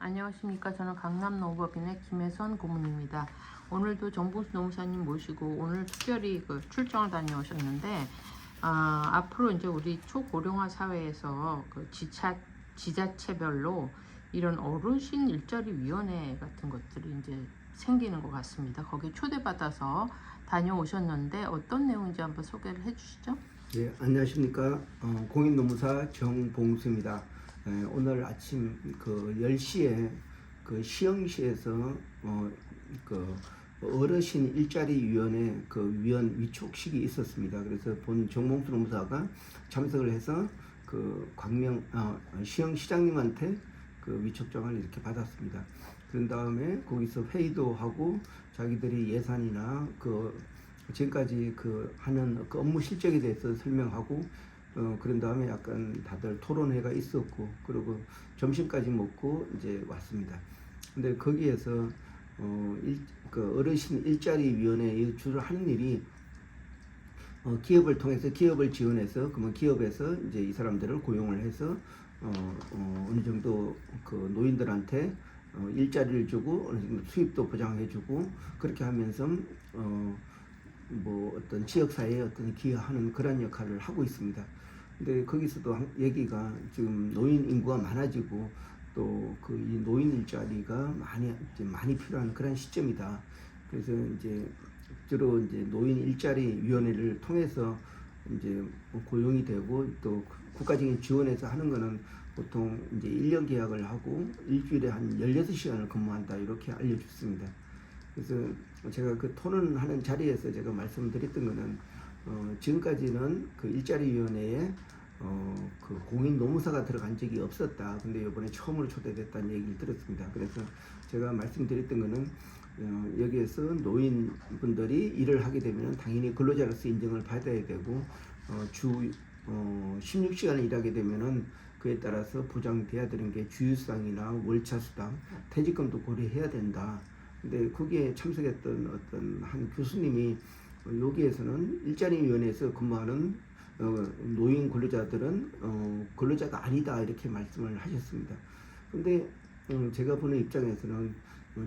안녕하십니까. 저는 강남 노법인의 김혜선 고문입니다. 오늘도 정봉수 노무사님 모시고 오늘 특별히 출장을 다녀오셨는데, 앞으로 이제 우리 초고령화 사회에서 지자체별로 이런 어르신 일자리 위원회 같은 것들이 이제 생기는 것 같습니다. 거기에 초대받아서 다녀오셨는데 어떤 내용인지 한번 소개를 해주시죠. 네, 안녕하십니까. 공인노무사 정봉수입니다. 오늘 아침 10시에 시흥시에서 어르신 일자리 위원회 위원 위촉식이 있었습니다. 그래서 본 정봉수 노무사가 참석을 해서 시흥시장님한테 위촉장을 이렇게 받았습니다. 그런 다음에 거기서 회의도 하고 자기들이 예산이나 지금까지 하는 업무 실적에 대해서 설명하고 그런 다음에 약간 다들 토론회가 있었고, 그리고 점심까지 먹고 이제 왔습니다. 근데 거기에서 어르신 일자리 위원회 주로 하는 일이 기업을 통해서 기업을 지원해서 그러면 기업에서 이제 이 사람들을 고용을 해서 어느 정도 노인들한테 일자리를 주고 어느 정도 수입도 보장해주고 그렇게 하면서 어떤 지역사회에 어떤 기여하는 그런 역할을 하고 있습니다. 근데 거기서도 얘기가 지금 노인 인구가 많아지고 또 이 노인 일자리가 많이 필요한 그런 시점이다. 그래서 이제 주로 이제 노인 일자리 위원회를 통해서 이제 고용이 되고 또 국가적인 지원에서 하는 거는 보통 이제 1년 계약을 하고 일주일에 한 16시간을 근무한다 이렇게 알려줬습니다. 그래서 제가 토론하는 자리에서 제가 말씀드렸던 거는 지금까지는 일자리위원회에 공인 노무사가 들어간 적이 없었다. 근데 이번에 처음으로 초대됐다는 얘기를 들었습니다. 그래서 제가 말씀드렸던 거는 여기에서 노인분들이 일을 하게 되면 당연히 근로자로서 인정을 받아야 되고 주 16시간을 일하게 되면은 그에 따라서 보장돼야 되는 게 주휴수당이나 월차수당, 퇴직금도 고려해야 된다. 근데 거기에 참석했던 어떤 한 교수님이 여기에서는 일자리위원회에서 근무하는 노인 근로자들은 근로자가 아니다 이렇게 말씀을 하셨습니다. 근데 제가 보는 입장에서는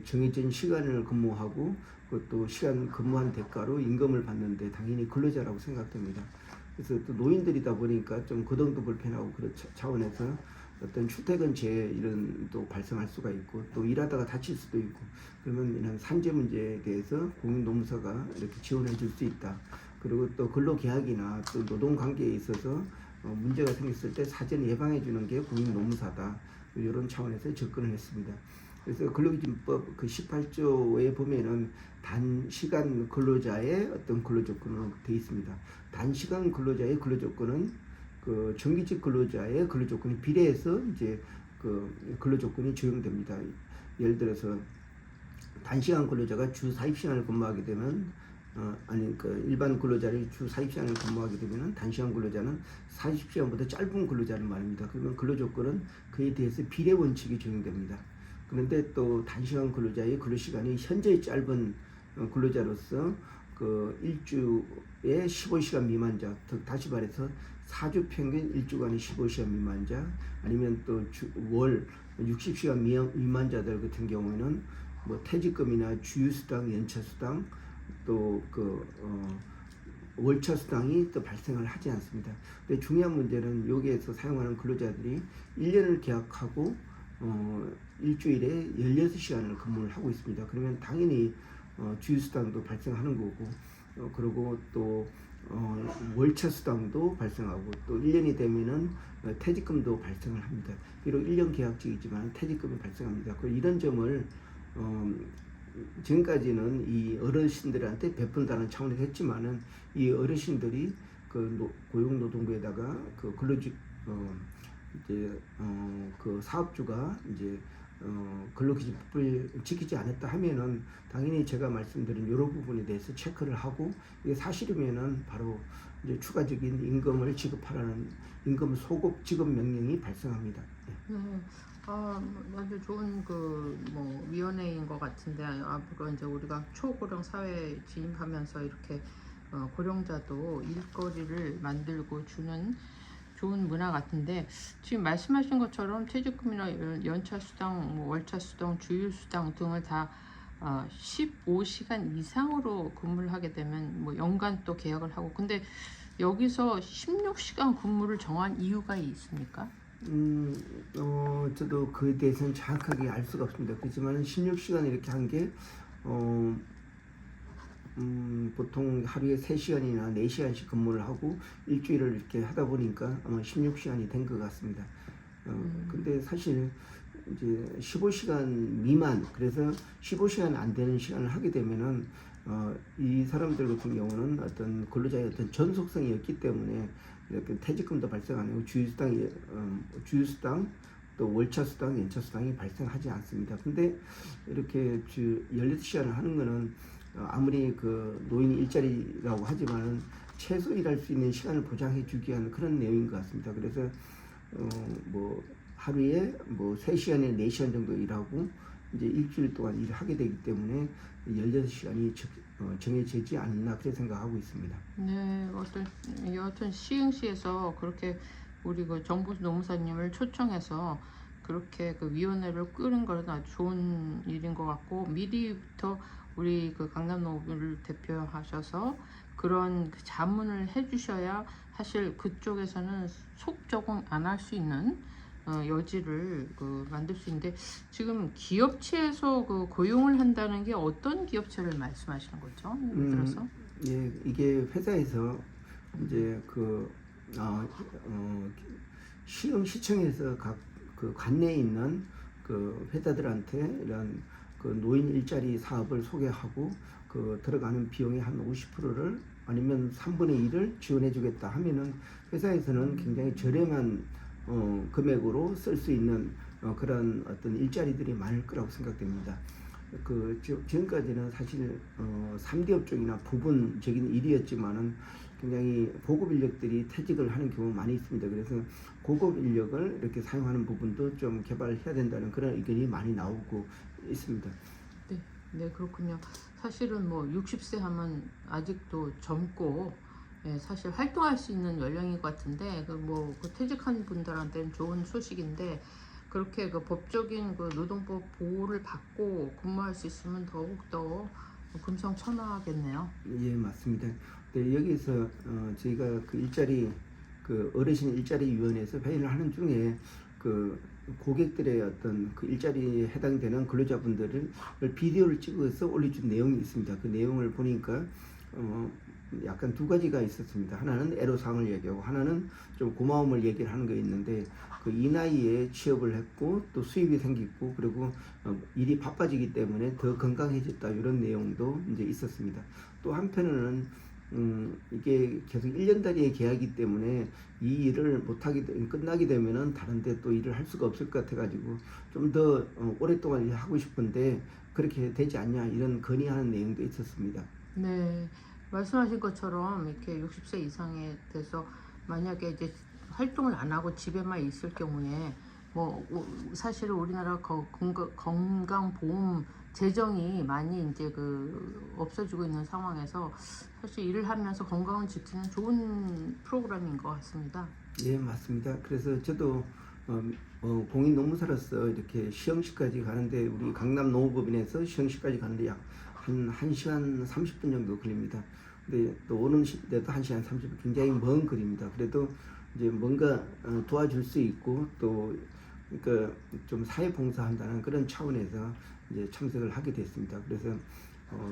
정해진 시간을 근무하고 그것도 시간 근무한 대가로 임금을 받는데 당연히 근로자라고 생각됩니다. 그래서 또 노인들이다 보니까 좀 거동도 불편하고 그런 차원에서 어떤 출퇴근제 이런 또 발생할 수가 있고 또 일하다가 다칠 수도 있고 그러면 이런 산재 문제에 대해서 공인노무사가 이렇게 지원해 줄 수 있다. 그리고 또 근로계약이나 또 노동관계에 있어서 문제가 생겼을 때 사전 예방해 주는 게 공인노무사다. 이런 차원에서 접근을 했습니다. 그래서 근로기준법 18조에 보면은 단시간 근로자의 어떤 근로조건으로 되어 있습니다. 단시간 근로자의 근로조건은 정규직 근로자의 근로조건이 비례해서 이제 근로조건이 적용됩니다. 예를 들어서 단시간 근로자가 주 40시간을 근무하게 되면 일반 근로자를 주 40시간을 근무하게 되면 단시간 근로자는 40시간보다 짧은 근로자를 말합니다. 그러면 근로조건은 그에 대해서 비례 원칙이 적용됩니다. 그런데 또 단시간 근로자의 근로시간이 현저히 짧은 근로자로서 일주에 15시간 미만자, 다시 말해서 4주 평균 일주간에 15시간 미만자, 아니면 또 월 60시간 미만자들 같은 경우에는 퇴직금이나 주휴수당, 연차수당, 또 월차수당이 또 발생을 하지 않습니다. 근데 중요한 문제는 여기에서 사용하는 근로자들이 1년을 계약하고 일주일에 16시간을 근무를 하고 있습니다. 그러면 당연히 주휴수당도 발생하는 거고 그리고 또 월차 수당도 발생하고 또 1년이 되면은 퇴직금도 발생을 합니다. 비록 1년 계약직이지만 퇴직금이 발생합니다. 이런 점을 지금까지는 이 어르신들한테 베푼다는 차원에서 했지만은 이 어르신들이 고용노동부에다가 사업주가 이제 근로기준법을 지키지 않았다 하면은 당연히 제가 말씀드린 여러 부분에 대해서 체크를 하고 이게 사실이면은 바로 이제 추가적인 임금을 지급하라는 임금 소급 지급 명령이 발생합니다. 네. 아주 좋은 위원회인 것 같은데 앞으로 이제 우리가 초고령 사회에 진입하면서 이렇게 고령자도 일거리를 만들고 주는 좋은 문화 같은데 지금 말씀하신 것처럼 퇴직금이나 연차수당, 뭐 월차수당, 주휴수당 등을 다 15시간 이상으로 근무를 하게 되면 뭐 연간 또 계약을 하고 근데 여기서 16시간 근무를 정한 이유가 있습니까? 저도 그에 대해서는 정확하게 알 수가 없습니다. 그렇지만 16시간 이렇게 한 게, 보통 하루에 3시간이나 4시간씩 근무를 하고 일주일을 이렇게 하다 보니까 아마 16시간이 된 것 같습니다. 근데 사실 이제 15시간 미만, 그래서 15시간 안 되는 시간을 하게 되면은 이 사람들 같은 경우는 어떤 근로자의 어떤 전속성이었기 때문에 이렇게 퇴직금도 발생 안 하고 주휴수당 또 월차수당, 연차수당이 발생하지 않습니다. 근데 이렇게 16시간을 하는 거는 아무리 그 노인 일자리라고 하지만은 최소 일할 수 있는 시간을 보장해 주기 위한 그런 내용인 것 같습니다. 그래서 뭐 하루에 뭐 3시간에 4시간 정도 일하고 이제 일주일 동안 일을 하게 되기 때문에 16시간이 정해지지 않나 그렇게 생각하고 있습니다. 네, 여하튼 시흥시에서 그렇게 우리 그 정부 노무사님을 초청해서 그렇게 그 위원회를 꾸는 것은 아주 좋은 일인 것 같고 미리부터 우리 그 강남노부를 대표하셔서 그런 그 자문을 해주셔야 사실 그쪽에서는 속 적응 안 할 수 있는 여지를 만들 수 있는데 지금 기업체에서 그 고용을 한다는 게 어떤 기업체를 말씀하시는 거죠? 예를 들어서? 예, 이게 회사에서 이제 시청에서 각 그 관내에 있는 그 회사들한테 이런 그 노인 일자리 사업을 소개하고 그 들어가는 비용의 한 50%를 아니면 3분의 1을 지원해 주겠다 하면은 회사에서는 굉장히 저렴한 금액으로 쓸 수 있는 그런 어떤 일자리들이 많을 거라고 생각됩니다. 지금까지는 사실 3대 업종이나 부분적인 일이었지만은 굉장히 고급 인력들이 퇴직을 하는 경우가 많이 있습니다. 그래서 고급 인력을 이렇게 사용하는 부분도 좀 개발해야 된다는 그런 의견이 많이 나오고 있습니다. 네, 네 그렇군요. 사실은 뭐 60세 하면 아직도 젊고 사실 활동할 수 있는 연령인 것 같은데 그 퇴직한 분들한테는 좋은 소식인데 그렇게 그 법적인 그 노동법 보호를 받고 근무할 수 있으면 더욱더 금상첨화하겠네요. 예, 맞습니다. 네, 여기서 저희가 그 어르신 일자리 위원회에서 회의를 하는 중에 그 고객들의 어떤 그 일자리에 해당되는 근로자분들을 비디오를 찍어서 올려준 내용이 있습니다. 그 내용을 보니까 약간 두 가지가 있었습니다. 하나는 애로사항을 얘기하고 하나는 좀 고마움을 얘기를 하는 게 있는데 이 나이에 취업을 했고 또 수입이 생기고 그리고 일이 바빠지기 때문에 더 건강해졌다 이런 내용도 이제 있었습니다. 또 한편으로는 이게 계속 1년짜리의 계약이기 때문에 이 일을 끝나게 되면은 다른 데 또 일을 할 수가 없을 것 같아 가지고 좀 더 오랫동안 일하고 싶은데 그렇게 되지 않냐 이런 건의하는 내용도 있었습니다. 네, 말씀하신 것처럼 이렇게 60세 이상에 돼서 만약에 이제 활동을 안 하고 집에만 있을 경우에 사실은 우리나라 건강보험 재정이 많이 이제 없어지고 있는 상황에서 사실 일을 하면서 건강을 지키는 좋은 프로그램인 것 같습니다. 예, 맞습니다. 그래서 저도 공인 노무사로서 이렇게 시흥시까지 가는데 우리 강남 노무법인에서 시흥시까지 가는데 약 한 1시간 30분 정도 걸립니다. 근데 또 오는 데도 1시간 30분 굉장히 먼 거리입니다. 그래도 이제 뭔가 도와줄 수 있고 또 그러니까 좀 사회봉사한다는 그런 차원에서 이제 참석을 하게 됐습니다. 그래서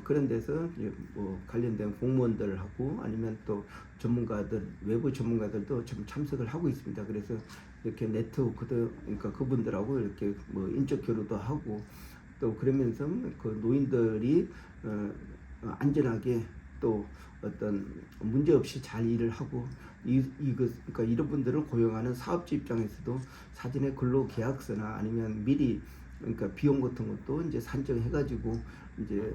그런 데서 이제 뭐 관련된 공무원들하고 아니면 또 외부 전문가들도 좀 참석을 하고 있습니다. 그래서 이렇게 네트워크도 그러니까 그분들하고 이렇게 뭐 인적 교류도 하고 또 그러면서 그 노인들이 안전하게 또 어떤 문제 없이 잘 일을 하고 그러니까 이런 분들을 고용하는 사업주 입장에서도 사전에 근로 계약서나 아니면 미리 그러니까 비용 같은 것도 이제 산정해가지고 이제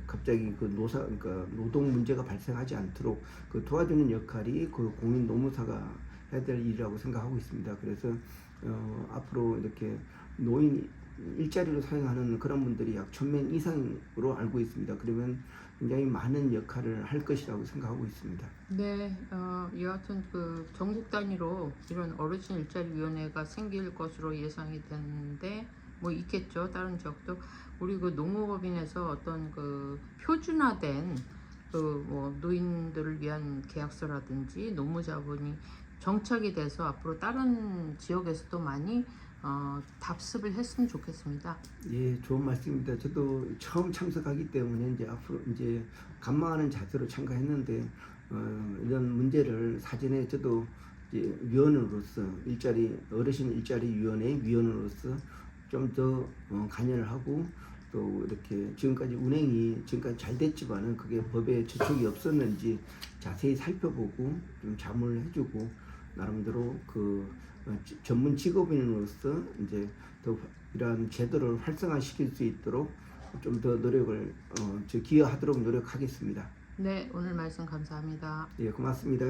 갑자기 그러니까 노동 문제가 발생하지 않도록 그 도와주는 역할이 그 공인 노무사가 해야 될 일이라고 생각하고 있습니다. 그래서 앞으로 이렇게 노인 일자리로 사용하는 그런 분들이 약 1,000명 이상으로 알고 있습니다. 그러면 굉장히 많은 역할을 할 것이라고 생각하고 있습니다. 네, 여하튼 그 전국 단위로 이런 어르신 일자리 위원회가 생길 것으로 예상이 되는데 뭐 있겠죠. 다른 지역도 우리 그 농업법인에서 어떤 그 표준화된 그 뭐 노인들을 위한 계약서라든지 노무자본이 정착이 돼서 앞으로 다른 지역에서도 많이 답습을 했으면 좋겠습니다. 예, 좋은 말씀입니다. 저도 처음 참석하기 때문에 이제 앞으로 이제 감망하는 자세로 참가했는데 이런 문제를 사전에 저도 이제 위원으로서 어르신 일자리 위원회 위원으로서 좀 더 관여를 하고 또 이렇게 지금까지 잘 됐지만은 그게 법에 저촉이 없었는지 자세히 살펴보고 좀 자문을 해주고 나름대로 그 전문 직업인으로서 이제 더 이러한 제도를 활성화시킬 수 있도록 좀 더 노력을 기여하도록 노력하겠습니다. 네, 오늘 말씀 감사합니다. 예, 고맙습니다.